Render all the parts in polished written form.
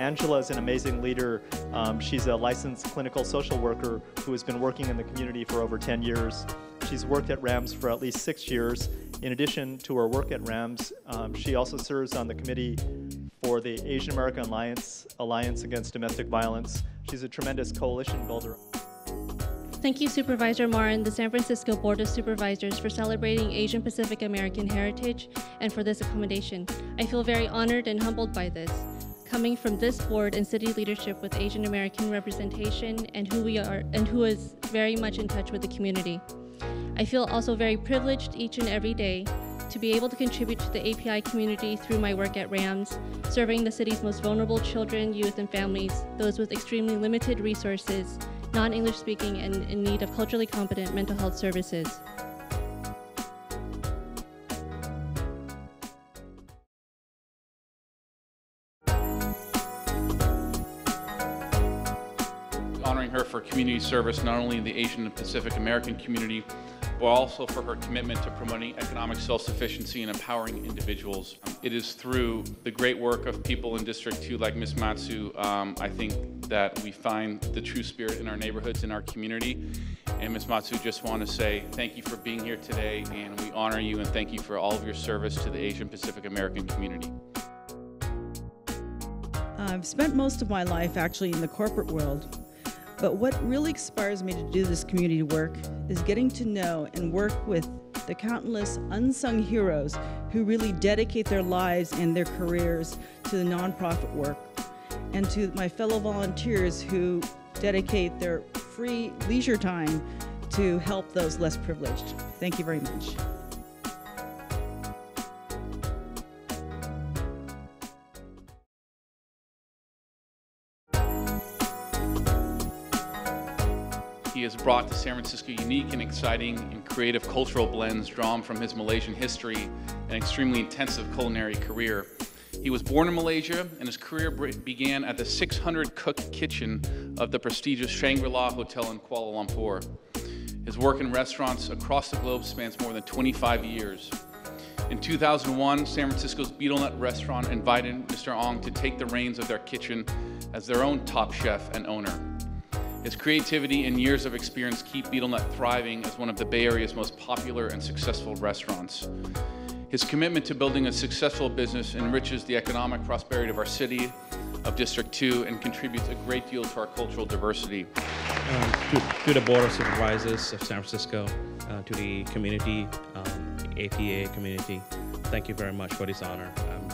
Angela is an amazing leader. She's a licensed clinical social worker who has been working in the community for over 10 years. She's worked at RAMS for at least 6 years. In addition to her work at RAMS, she also serves on the committee for the Asian American Alliance Against Domestic Violence. She's a tremendous coalition builder. Thank you, Supervisor Moore and the San Francisco Board of Supervisors for celebrating Asian Pacific American heritage and for this accommodation. I feel very honored and humbled by this, coming from this board and city leadership with Asian American representation and who is very much in touch with the community. I feel also very privileged each and every day to be able to contribute to the API community through my work at RAMS, serving the city's most vulnerable children, youth, and families, those with extremely limited resources, non-English speaking, and in need of culturally competent mental health services. Honoring her for community service, not only in the Asian and Pacific American community, but also for her commitment to promoting economic self-sufficiency and empowering individuals. It is through the great work of people in District 2 like Ms. Matsu, I think that we find the true spirit in our neighborhoods, in our community. And Ms. Matsu, just want to say thank you for being here today, and we honor you and thank you for all of your service to the Asian Pacific American community. I've spent most of my life actually in the corporate world. But what really inspires me to do this community work is getting to know and work with the countless unsung heroes who really dedicate their lives and their careers to the nonprofit work, and to my fellow volunteers who dedicate their free leisure time to help those less privileged. Thank you very much. He has brought to San Francisco unique and exciting and creative cultural blends drawn from his Malaysian history and extremely intensive culinary career. He was born in Malaysia, and his career began at the 600-cook kitchen of the prestigious Shangri-La Hotel in Kuala Lumpur. His work in restaurants across the globe spans more than 25 years. In 2001, San Francisco's Betelnut restaurant invited Mr. Ong to take the reins of their kitchen as their own top chef and owner. His creativity and years of experience keep Betelnut thriving as one of the Bay Area's most popular and successful restaurants. His commitment to building a successful business enriches the economic prosperity of our city, of District 2, and contributes a great deal to our cultural diversity. To the Board of Supervisors of San Francisco, to the community, the APA community, thank you very much for this honor. I'm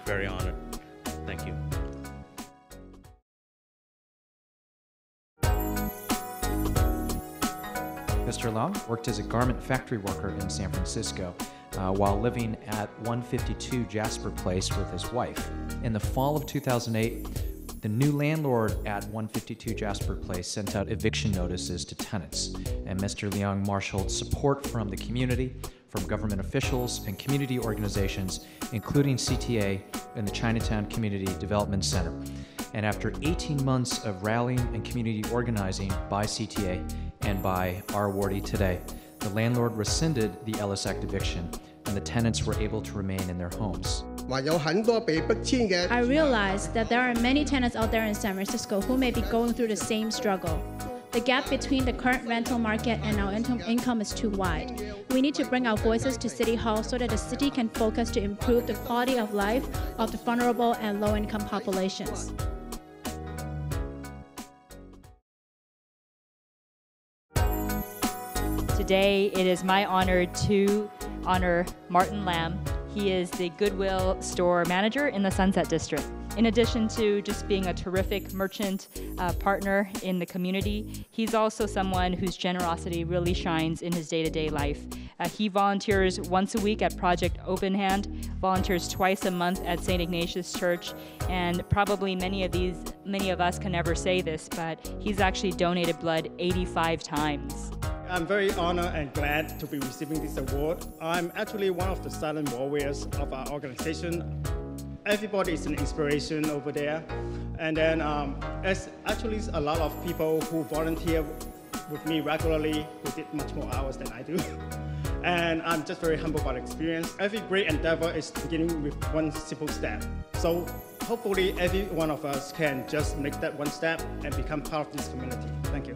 very honored. Thank you. Mr. Leung worked as a garment factory worker in San Francisco while living at 152 Jasper Place with his wife. In the fall of 2008, the new landlord at 152 Jasper Place sent out eviction notices to tenants, and Mr. Leung marshaled support from the community, from government officials and community organizations, including CTA and the Chinatown Community Development Center. And after 18 months of rallying and community organizing by CTA and by our awardee today, the landlord rescinded the Ellis Act eviction, and the tenants were able to remain in their homes. I realize that there are many tenants out there in San Francisco who may be going through the same struggle. The gap between the current rental market and our income is too wide. We need to bring our voices to City Hall so that the city can focus to improve the quality of life of the vulnerable and low-income populations. Today, it is my honor to honor Martin Lam. He is the Goodwill store manager in the Sunset District. In addition to just being a terrific merchant partner in the community, he's also someone whose generosity really shines in his day-to-day life. He volunteers once a week at Project Open Hand, volunteers twice a month at St. Ignatius Church, and probably many of us can never say this, but he's actually donated blood 85 times. I'm very honored and glad to be receiving this award. I'm actually one of the silent warriors of our organization. Everybody is an inspiration over there. And then there's actually a lot of people who volunteer with me regularly who did much more hours than I do. And I'm just very humbled by the experience. Every great endeavor is beginning with one simple step. So hopefully every one of us can just make that one step and become part of this community. Thank you.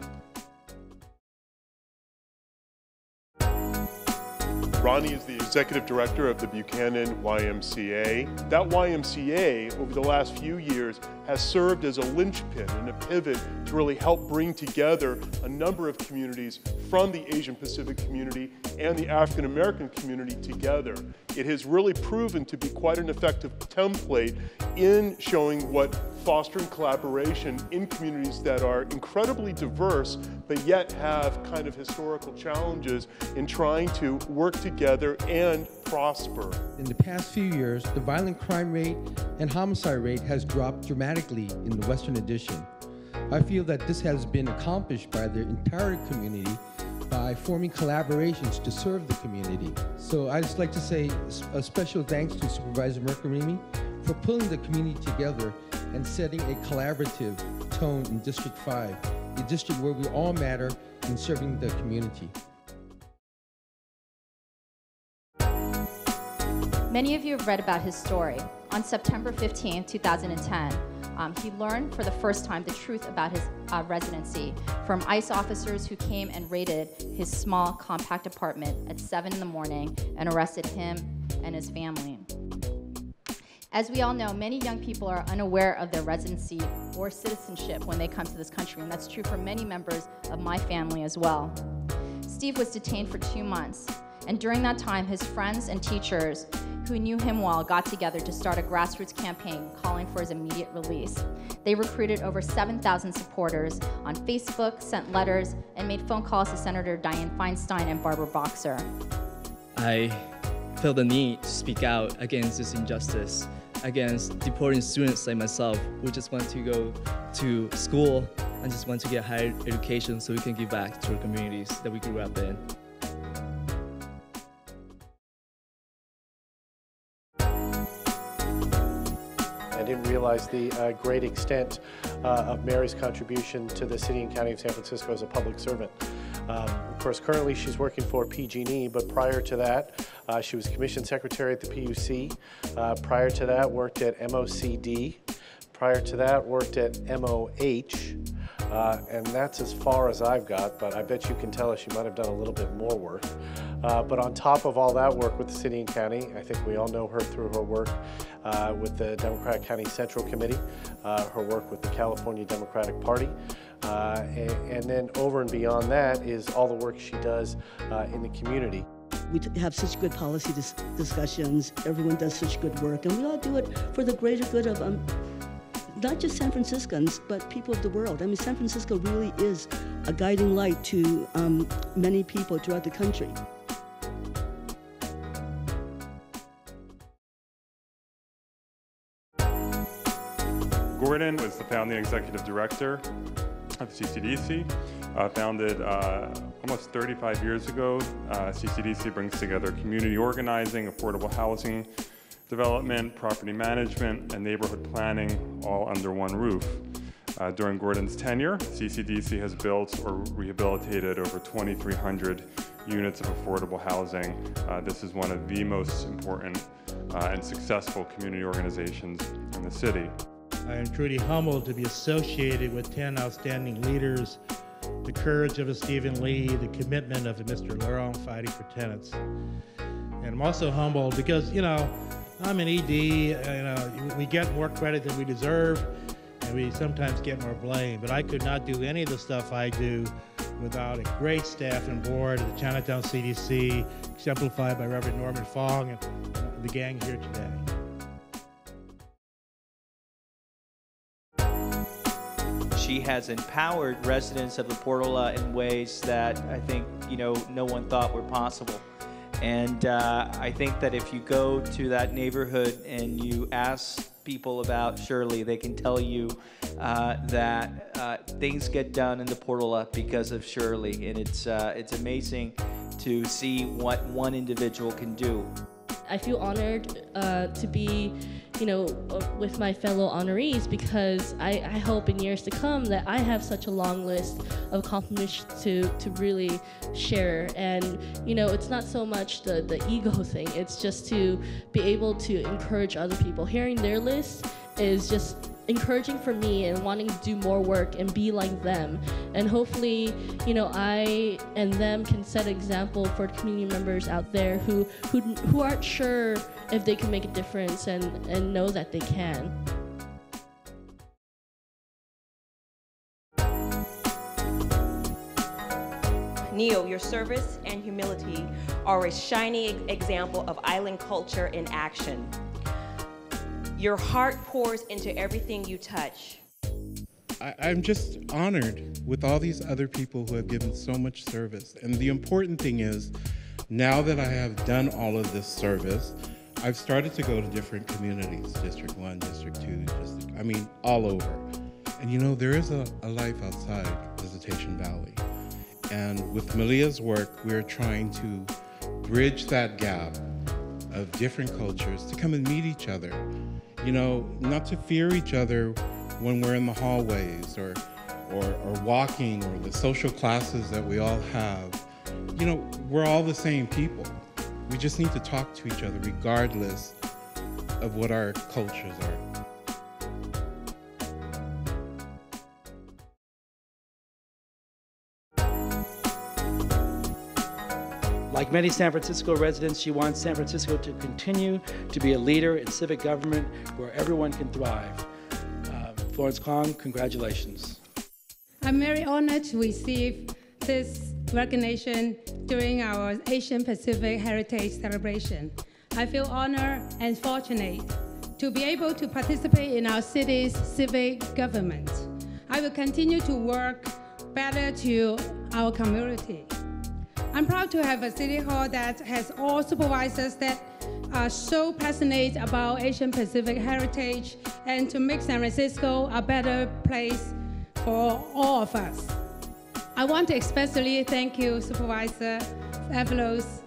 Rodney is the executive director of the Buchanan YMCA. That YMCA, over the last few years, has served as a linchpin and a pivot to really help bring together a number of communities from the Asian Pacific community and the African American community together. It has really proven to be quite an effective template in showing what fostering collaboration in communities that are incredibly diverse, but yet have kind of historical challenges in trying to work together and prosper. In the past few years, the violent crime rate and homicide rate has dropped dramatically in the Western Addition. I feel that this has been accomplished by the entire community by forming collaborations to serve the community. So I'd just like to say a special thanks to Supervisor Mercarimi for pulling the community together and setting a collaborative tone in District 5, a district where we all matter in serving the community. Many of you have read about his story. On September 15, 2010, he learned for the first time the truth about his residency from ICE officers who came and raided his small, compact apartment at 7 in the morning and arrested him and his family. As we all know, many young people are unaware of their residency or citizenship when they come to this country, and that's true for many members of my family as well. Steve was detained for 2 months, and during that time, his friends and teachers who knew him well got together to start a grassroots campaign calling for his immediate release. They recruited over 7,000 supporters on Facebook, sent letters, and made phone calls to Senator Dianne Feinstein and Barbara Boxer. I felt the need to speak out against this injustice, against deporting students like myself who just want to go to school and just want to get higher education so we can give back to our communities that we grew up in. I didn't realize the great extent of Mary's contribution to the city and county of San Francisco as a public servant. Of course, currently she's working for PG&E, but prior to that, she was commission secretary at the PUC. Prior to that, worked at MOCD. Prior to that, worked at MOH. And that's as far as I've got, but I bet you can tell us she might have done a little bit more work. But on top of all that work with the city and county, I think we all know her through her work with the Democratic County Central Committee, her work with the California Democratic Party, and then over and beyond that is all the work she does in the community. We have such good policy discussions, everyone does such good work, and we all do it for the greater good of not just San Franciscans, but people of the world. I mean, San Francisco really is a guiding light to many people throughout the country. Gordon was the founding executive director of CCDC, founded almost 35 years ago. CCDC brings together community organizing, affordable housing development, property management, and neighborhood planning all under one roof. During Gordon's tenure, CCDC has built or rehabilitated over 2,300 units of affordable housing. This is one of the most important and successful community organizations in the city. I am truly humbled to be associated with 10 outstanding leaders, the courage of a Stephen Lee, the commitment of a Mr. Leung fighting for tenants. And I'm also humbled because, you know, I'm an ED, we get more credit than we deserve, and we sometimes get more blame, but I could not do any of the stuff I do without a great staff and board at the Chinatown CDC, exemplified by Reverend Norman Fong and the gang here today. She has empowered residents of the Portola in ways that I think, no one thought were possible. And I think that if you go to that neighborhood and you ask people about Shirley, they can tell you that things get done in the Portola because of Shirley. And it's amazing to see what one individual can do. I feel honored to be with my fellow honorees, because I hope in years to come that I have such a long list of accomplishments to really share. And it's not so much the ego thing, it's just to be able to encourage other people. Hearing their list is just encouraging for me and wanting to do more work and be like them. And hopefully, I and them can set an example for community members out there who aren't sure if they can make a difference and know that they can. Neil, your service and humility are a shining example of island culture in action. Your heart pours into everything you touch. I'm just honored with all these other people who have given so much service. And the important thing is, now that I have done all of this service, I've started to go to different communities, District 1, District 2, all over. And there is a life outside Visitation Valley. And with Malia's work, we're trying to bridge that gap of different cultures to come and meet each other. Not to fear each other when we're in the hallways or walking, or the social classes that we all have. We're all the same people. We just need to talk to each other regardless of what our cultures are. Like many San Francisco residents, she wants San Francisco to continue to be a leader in civic government where everyone can thrive. Florence Kwan, congratulations. I'm very honored to receive this recognition during our Asian Pacific Heritage Celebration. I feel honored and fortunate to be able to participate in our city's civic government. I will continue to work better to our community. I'm proud to have a city hall that has all supervisors that are so passionate about Asian Pacific heritage and to make San Francisco a better place for all of us. I want to especially thank you, Supervisor Avalos,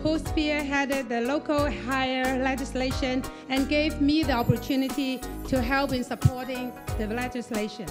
who spearheaded the local hire legislation and gave me the opportunity to help in supporting the legislation.